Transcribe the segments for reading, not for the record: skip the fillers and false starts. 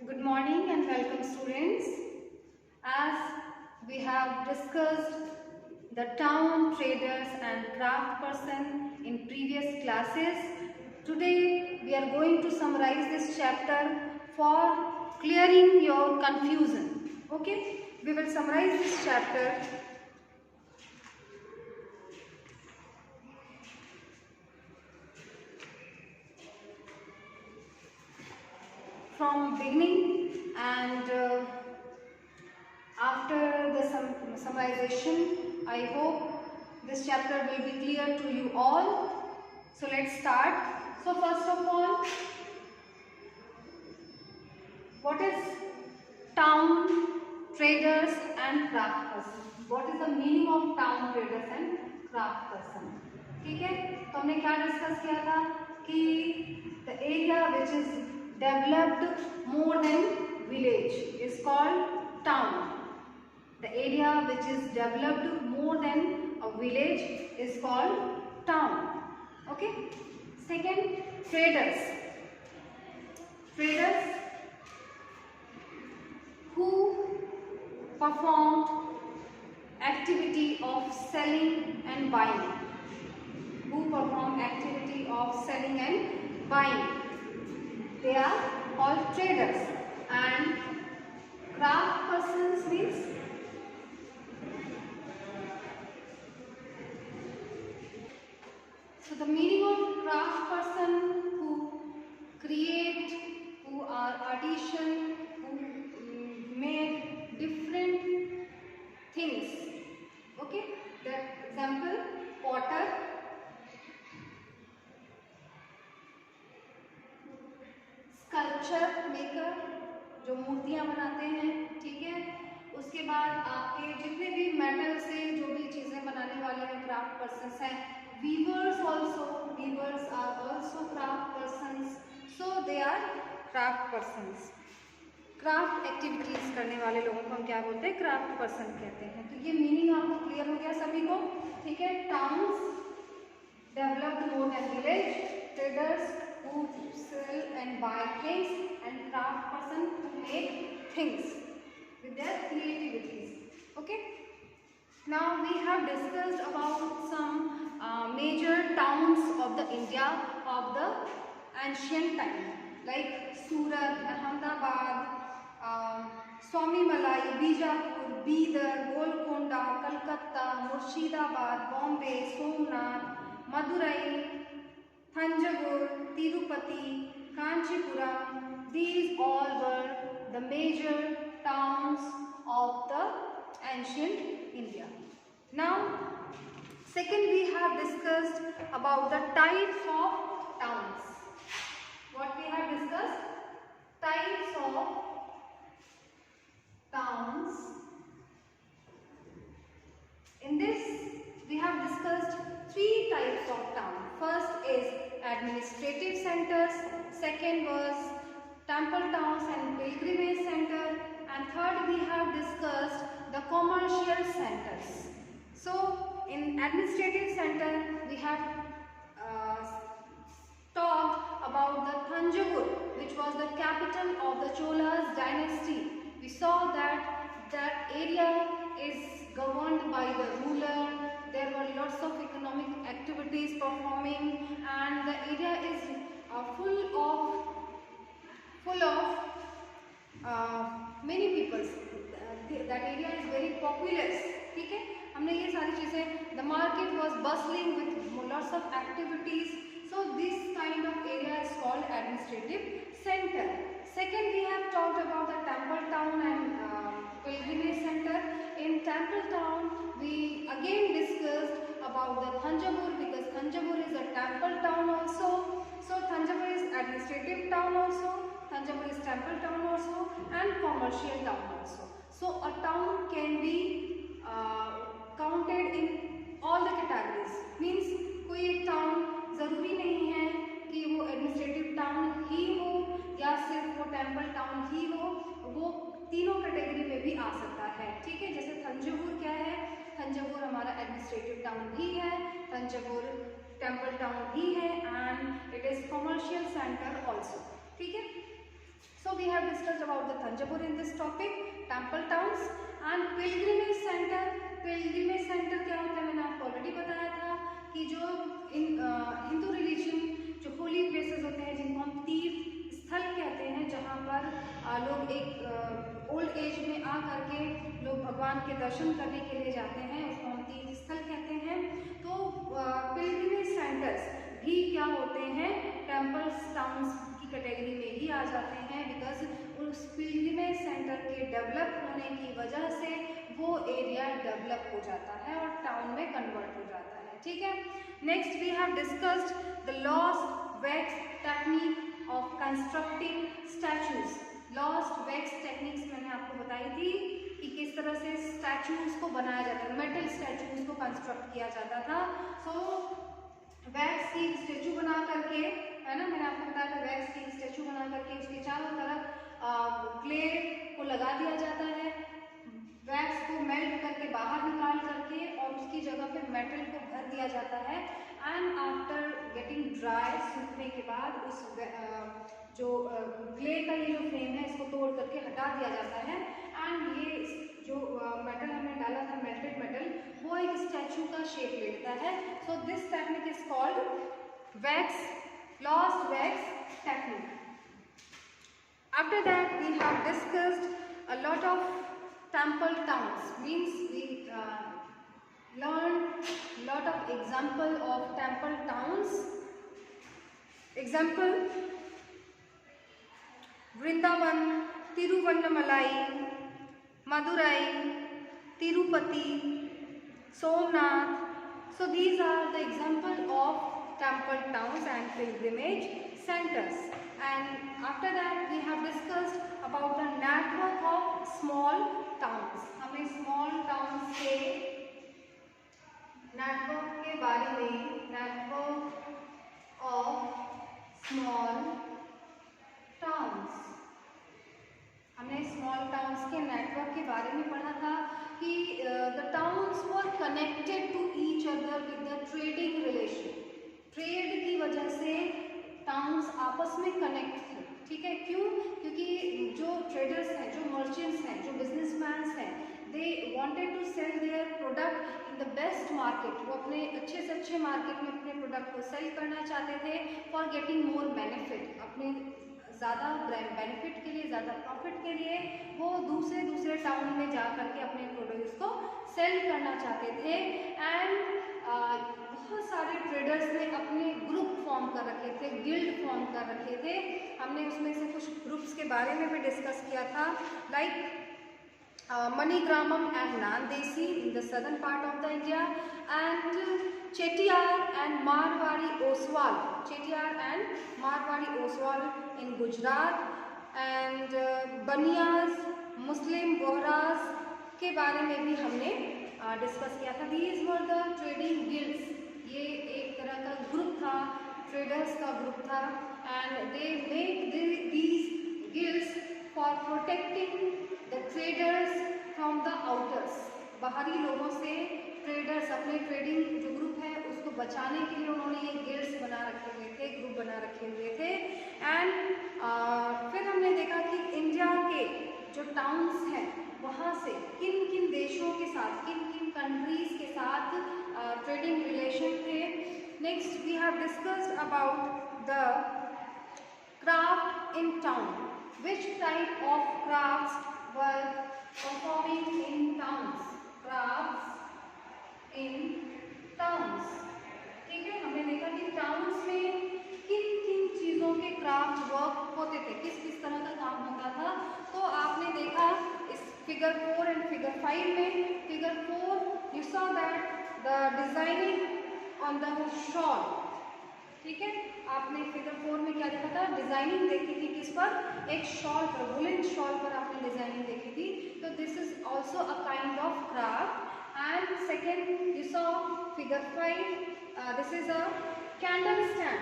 Good morning and welcome students. As we have discussed the town, traders and craft person in previous classes, today we are going to summarize this chapter for clearing your confusion. Okay, we will summarize this chapter from beginning, and after the summarization, I hope this chapter will be clear to you all. So let's start. So first of all, what is town, traders and craft person? What is the meaning of town, traders and craft person? ठीक है, तो हमने क्या discuss किया था कि the area which is developed more than village is called town. The area which is developed more than a village is called town. Okay. Second, traders. Traders who performed activity of selling and buying. Who perform activity of selling and buying. They are called traders. And craft persons means so the meaning of craft person who create, who are artisan, who make different things. Okay, that example, potter, sculpture maker जो मूर्तियां बनाते हैं, ठीक है। उसके बाद आपके जितने भी मेटल से जो भी चीजें बनाने वाले हैं क्राफ्ट पर्सन्स हैं। Weavers also, weavers are also craft persons, so they are craft persons. Craft activities करने वाले लोगों को हम क्या बोलते हैं? क्राफ्ट पर्सन कहते हैं। तो ये मीनिंग आपको क्लियर हो गया सभी को, ठीक है। Towns developed more than village, traders who sell and buy things, and craft person who make things with their creativities. Okay, now we have discussed about some major towns of the India of the ancient time, like Surat, Ahmedabad, Swamimalai, Bijapur, Bidar, Golconda, Calcutta, Murshidabad, Bombay, Somnath, Madurai, Thanjavur, Tirupati, Kanchipuram, these all were the major towns of the ancient India. Now, second we have discussed about the types of towns. What we have discussed? Types of towns. In this, we have discussed three types of town. First is administrative centers, second was temple towns and pilgrimage center, and third we have discussed the commercial centers. So in administrative center we have talked about the Thanjavur, which was the capital of the Cholas dynasty. We saw that that area is governed by the ruler. There were lots of economic activities performing, and the area is full of many people. That area is very populous. ठीक है, हमने ये सारी चीजें, the market was bustling with lots of activities. So this kind of area is called administrative center. Second, we have talked about the temple town and pilgrimage center. In temple town, we again discussed about the Thanjavur, because Thanjavur is a temple town also. So Thanjavur is administrative town also, Thanjavur is temple town also, and commercial town also. So a town can be counted in all the categories. Means कोई एक town जरूरी नहीं है कि वो administrative town ही हो या सिर्फ वो टेम्पल टाउन ही हो, वो तीनों कैटेगरी में भी आ सकता है। ठीक है, जैसे थंजावुर क्या है? थंजावुर हमारा एडमिनिस्ट्रेटिव टाउन ही है, थंजावुर टेम्पल टाउन ही है, and it is commercial centre also. ठीक है, सो So we have discussed about the Thanjavur in this topic, temple towns and pilgrimage center. pilgrimage center क्या होता है, मैंने आपको ऑलरेडी बताया था कि जो हिंदू रिलीजन जो होली प्लेसेस होते हैं जिनको हम तीर्थ स्थल कहते हैं, जहाँ पर लोग एक ओल्ड एज में आ करके लोग भगवान के दर्शन करने के लिए जाते हैं, उसको हम तीर्थ स्थल कहते हैं। तो पिलग्रिमेज सेंटर्स भी क्या होते हैं, टेम्पल्स टाउन्स की कैटेगरी में ही आ जाते हैं, बिकॉज उस पिलग्रिमेज सेंटर के डेवलप होने की वजह से वो एरिया डेवलप हो जाता है और टाउन में कन्वर्ट हो जाता है। ठीक है, next we have discussed the lost wax technique of constructing statues. Lost wax techniques मैंने आपको बताई थी कि किस तरह से स्टैचूज को बनाया जाता है, मेटल स्टैचूज को कंस्ट्रक्ट किया जाता था। सो वैक्स की स्टैचू बना करके, है ना, मैंने आपको बताया था वैक्स की स्टैचू बना करके उसके चारों तरफ क्ले को लगा दिया जाता है, वैक्स को मेल्ट करके बाहर निकाल करके और उसकी जगह पे मेटल को भर दिया जाता है एंड आफ्टर गेटिंग ड्राई, सूखने के बाद उस जो क्ले का ये जो फ्रेम है इसको तोड़ करके हटा दिया जाता है एंड ये जो मेटल हमने डाला था, मेल्टेड मेटल, वो एक स्टैचू का शेप लेता है। So this technique is called wax, lost wax technique. After that we have discussed a lot of temple towns, means we learned lot of example of temple towns. Example: Vrindavan, Tiruvannamalai, Madurai, Tirupati, Somnath. So these are the example of temple towns and pilgrimage centers. And after that we have discussed about the network of small towns. हमने small towns के network के बारे में, network of small towns, हमने small towns के network के बारे में पढ़ा था कि the towns were connected to each other with the trading relation. Trade की वजह से टाउन्स आपस में कनेक्ट थे। ठीक है, क्यों? क्योंकि जो ट्रेडर्स हैं, जो मर्चेंट्स हैं, जो बिजनेसमैन हैं, they wanted to sell their product in the best market. वो अपने अच्छे से अच्छे मार्केट में अपने प्रोडक्ट को सेल करना चाहते थे फॉर गेटिंग मोर बेनिफिट। अपने ज़्यादा बेनिफिट के लिए, ज़्यादा प्रॉफिट के लिए वो दूसरे टाउन में जा करके अपने प्रोड्यूस को सेल करना चाहते थे। एंड बहुत सारे ट्रेडर्स ने अपने ग्रुप फॉर्म कर रखे थे, गिल्ड फॉर्म कर रखे थे। हमने उसमें से कुछ ग्रुप्स के बारे में भी डिस्कस किया था, like Manigramam and Nandesi in the southern part of the India, and Chettiar and Marwari Oswal, Chettiar and Marwari Oswal in Gujarat, and Baniyas, Muslim Bohras के बारे में भी हमने डिस्कस किया था। These were the trading guilds, ये एक तरह का ग्रुप था, ट्रेडर्स का ग्रुप था, and they make these guilds for protecting the traders from the outers। बाहरी लोगों से ट्रेडर्स, अपने ट्रेडिंग जो ग्रुप है उसको बचाने के लिए उन्होंने ये गिल्ड्स बना रखे हुए थे, ग्रुप बना रखे हुए थे। एंड फिर हमने देखा कि इंडिया के जो टाउन्स हैं वहाँ से किन किन देशों के साथ, किन किन कंट्रीज के साथ ट्रेडिंग रिलेशन थे। Next we have discussed about the craft in town, which type of crafts were performing in towns, crafts in towns। ठीक है, हमने देखा कि टाउन्स में किन किन चीज़ों के क्राफ्ट वर्क होते थे, किस किस तरह का काम होता था। तो आपने देखा इस फिगर 4 एंड फिगर 5 में। Figure 4 you saw that the designing on the shawl. ठीक है, आपने फिगर 4 में क्या देखा था, डिजाइनिंग देखी थी किस पर, एक शॉल पर, वुलन शॉल पर आपने डिजाइनिंग देखी थी। तो this is also a kind of craft. And second you saw figure 5, this is a candle stand.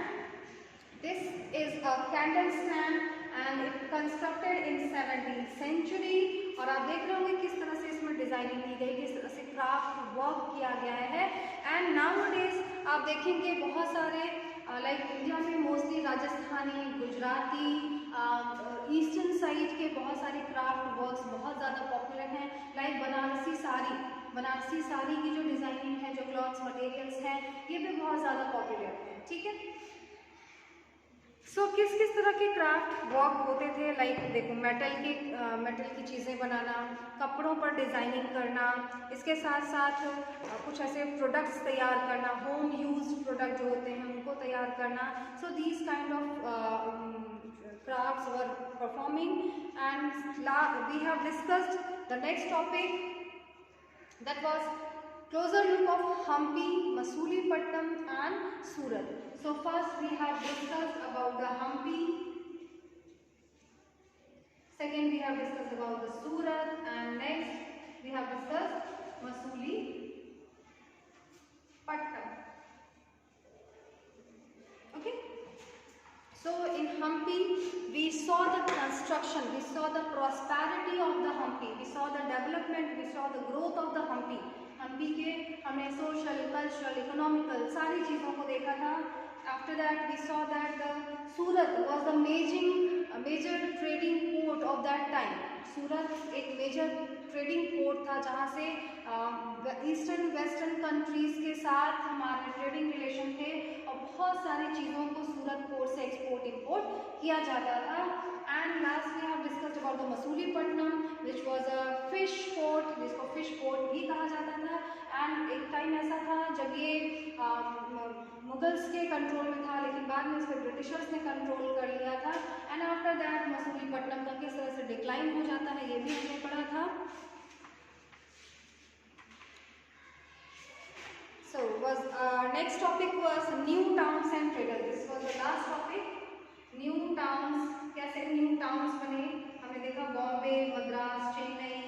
This is a candle stand and it constructed in 17th century. और आप देख रहे होंगे किस तरह से इसमें डिजाइनिंग की गई, किस तरह से क्राफ्ट वर्क किया गया है। एंड नाउअडेज आप देखेंगे बहुत सारे लाइक इंडिया में mostly Rajasthani, Gujarati, eastern craft works बहुत ज़्यादा पॉपुलर हैं, लाइक बनारसी साड़ी। बनारसी साड़ी की जो डिज़ाइनिंग है, जो क्लॉथ्स मटेरियल्स हैं, ये भी बहुत ज़्यादा पॉपुलर है, ठीक है। किस किस तरह के क्राफ्ट वर्क होते थे, लाइक देखो मेटल की चीज़ें बनाना, कपड़ों पर डिज़ाइनिंग करना, इसके साथ साथ कुछ ऐसे प्रोडक्ट्स तैयार करना, होम यूज प्रोडक्ट जो होते हैं उनको तैयार करना। So these kind of crafts were performing, and we have discussed the next topic, that was closer look of Hampi, Masulipatam and Surat. So first we have discussed about the Hampi, second we have discussed about the Surat, and next we have discussed Masulipatam. Okay. So in Hampi we saw the construction, we saw the prosperity of the Hampi, we saw the development, we saw the growth of the Hampi. Hampi के हमने social, cultural, economical सारी चीज़ों को देखा था। After that we saw that Surat was the major trading port of that time. Surat एक major trading port था जहाँ से ईस्टर्न वेस्टर्न कंट्रीज़ के साथ हमारे ट्रेडिंग रिलेशन थे और बहुत सारी चीज़ों को सूरत पोर्ट से एक्सपोर्ट इंपोर्ट किया जाता था। And last we have discussed about the Masulipatnam which was a fish port, जिसको फिश पोर्ट भी कहा जाता था। एंड एक टाइम ऐसा था जब ये मुगल्स के कंट्रोल में था, लेकिन बाद में इस पर ब्रिटिशर्स ने कंट्रोल कर लिया था। एंड आफ्टर दैट मसूलीपट्टनम का किस तरह से डिक्लाइन हो जाता है ये भी हमने पढ़ा था। So next topic was new towns and traders. This was the last topic. New towns, कैसे न्यू टाउन्स बने, हमने देखा Bombay, Madras, Chennai,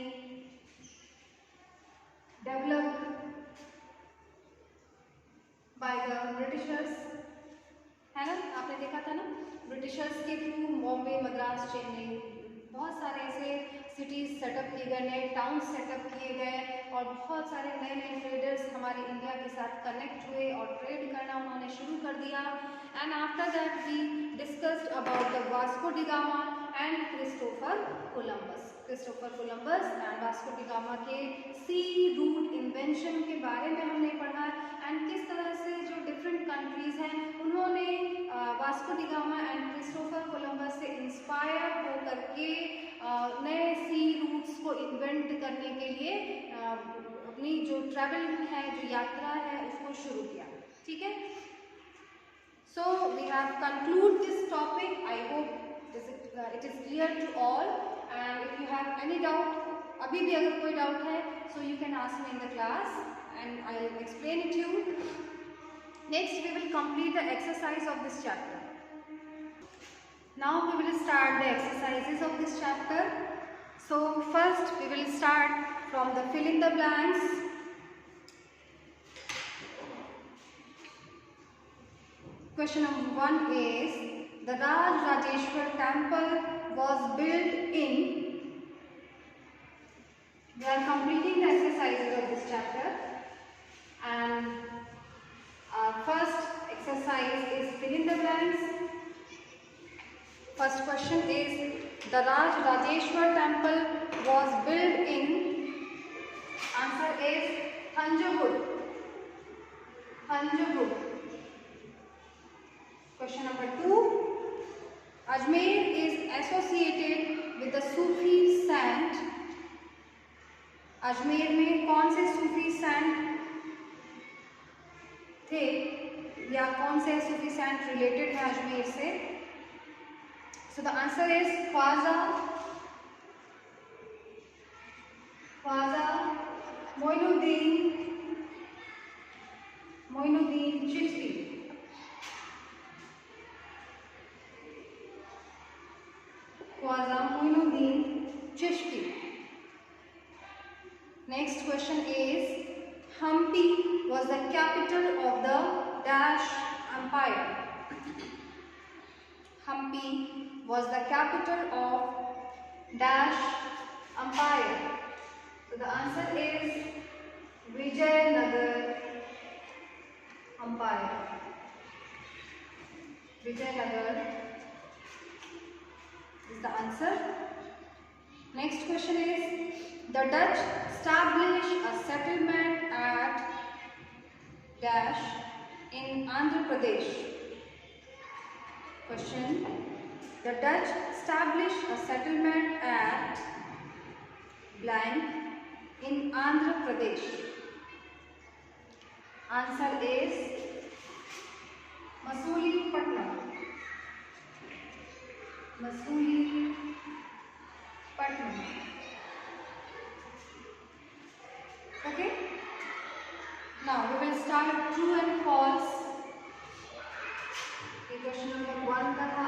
developed by the Britishers, है ना, आपने देखा था ना, ब्रिटिशर्स के थ्रू बॉम्बे, मद्रास, चेन्नई, बहुत सारे ऐसे सिटीज़ सेटअप किए गए, नए टाउन सेटअप किए गए और बहुत सारे नए नए ट्रेडर्स हमारे इंडिया के साथ कनेक्ट हुए और ट्रेड करना उन्होंने शुरू कर दिया। And after that we discussed about the Vasco da Gama and Christopher Columbus. Christopher Columbus and Vasco da Gama के सी रूट इन्वेंशन के बारे में हमने पढ़ा एंड किस तरह से जो डिफरेंट कंट्रीज़ हैं उन्होंने Vasco da Gama and Christopher Columbus से इंस्पायर होकर के नए सी रूट्स को इन्वेंट करने के लिए अपनी जो ट्रैवल है, जो यात्रा है, उसको शुरू किया, ठीक है। So we have conclude this topic. I hope it is clear to all and if you have any doubt, अभी भी अगर कोई डाउट है, so you can ask me in the class and I will explain it you. Next we will complete the exercise of this chapter. Now we will start the exercises of this chapter. So first we will start from the fill in the blanks. Question number 1 is the Rajrajeshwar temple was built in. We are completing the exercises of this chapter and our first exercise is fill in the blanks. First question is the Rajrajeshwar temple was built in. Answer is Thanjavur. Thanjavur. Question number 2. Ajmer is associated with the Sufi saint. Ajmer में कौन से Sufi saint थे या कौन से Sufi saint related है अजमेर से? So the answer is Khwaja Moinuddin Chishti. Khwaja Moinuddin Chishti. Next question is Hampi was the capital of the Dash Empire. Hampi was the capital of Dash Empire. So the answer is Vijayanagar Empire. Vijayanagar is the answer. Next question is, the Dutch established a settlement at dash in Andhra Pradesh. Question, the Dutch established a settlement at blank in Andhra Pradesh. Answer is Masulipatam. Masulipatam. Okay. Now we will start true and false. Question number 1 का था.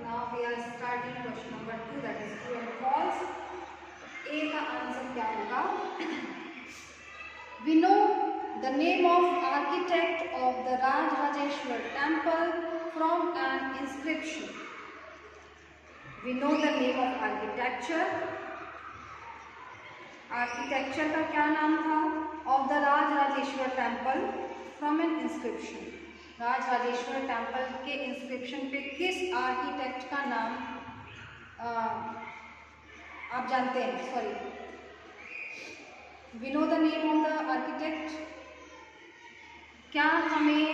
Now we are starting question number 2, that is true and false. A का answer क्या होगा? We know the name of architect of the Rajrajeshwar temple from an inscription. We know the name of architecture. Architecture का क्या नाम था? Of the Rajrajeshwar temple from an inscription. Rajarajeshwara temple के inscription पे किस आर्किटेक्ट का नाम आप जानते हैं? Sorry, we know the name of the architect. क्या हमें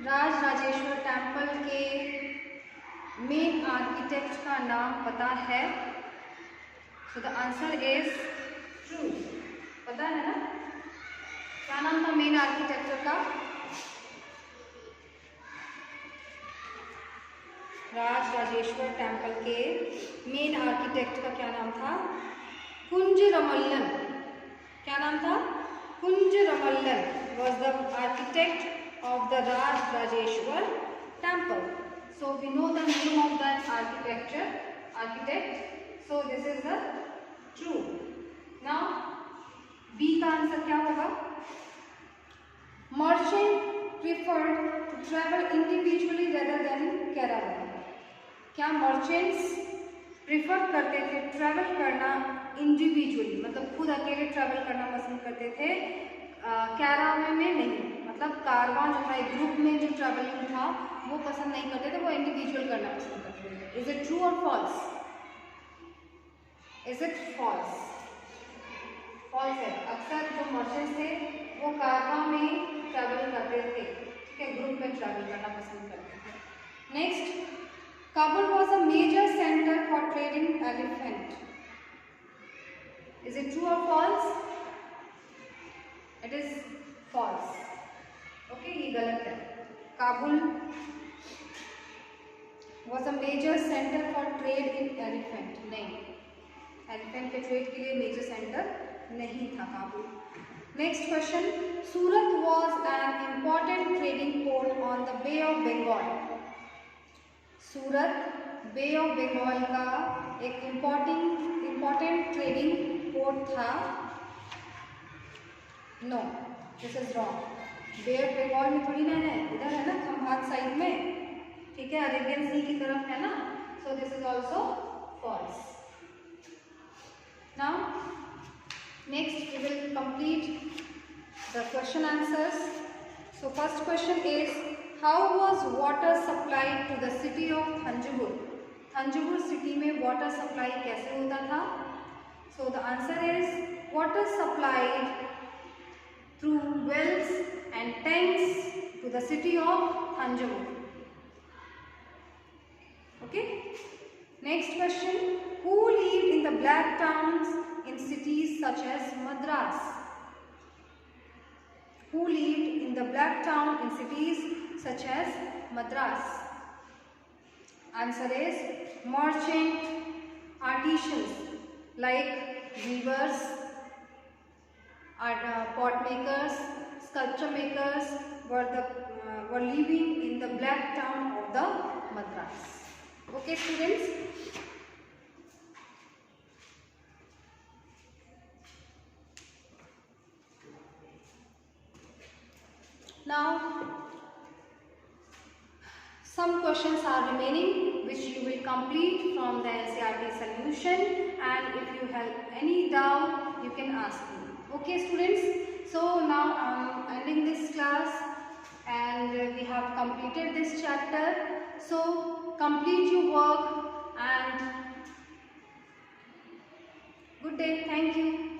राजराजेश्वर टेम्पल के मेन आर्किटेक्ट का नाम पता है? So the answer is true. पता है ना? क्या नाम था मेन आर्किटेक्चर का? राजराजेश्वर टेम्पल के मेन आर्किटेक्ट का क्या नाम था? कुंज रमल्लन. क्या नाम था? Kunjaramallan was the architect of the Rajrajeshwar temple. So we know the name of that architect. So this is the true. Now B का आंसर क्या होगा? Merchant preferred to travel individually rather than caravan. क्या merchants prefer करते थे travel करना individually, मतलब खुद अकेले ट्रैवल करना पसंद करते थे, कैरावन में नहीं. मतलब कारवां जो था, एक ग्रुप में जो ट्रैवलिंग था वो पसंद नहीं करते थे, वो इंडिविजुअल करना पसंद करते थे. इज इट ट्रू और false? Is it false? False है. अक्सर जो मर्चेंट्स थे वो कारवां में ट्रैवल करते थे, ठीक है, ग्रुप में ट्रैवल करना पसंद करते थे. Next, Kabul was a major center for trading elephant. Is it true or false? It is false. Okay, ये गलत है. Kabul was a major center for trade in elephant. नहीं, elephant के trade के लिए major center नहीं था Kabul. Next question, Surat was an important trading port on the Bay of Bengal. Surat Bay of Bengal का एक इम्पॉर्टेंट ट्रेडिंग पोर्ट था. No, this is wrong. Bay of Bengal में थोड़ी ना है, इधर है ना, खंभात साइड में, ठीक है, अरेबियन सी की तरफ है ना. So this is also false. Now next we will complete the question answers. So first question is, how was water supplied to the city of Thanjavur? Thanjavur city में water supply कैसे होता था? So the answer is water supplied through wells and tanks to the city of Thanjavur. Okay. Next question, who lived in the black towns in cities such as Madras? Who lived in the black town in cities such as Madras? Answer is merchant artisans like weavers, pot makers, sculpture makers were living in the black town of the Madras. Okay, students. Now some questions are remaining which you will complete from the NCERT solution, and if you have any doubt you can ask me. Okay students, so now I am ending this class and we have completed this chapter. So complete your work and good day, thank you.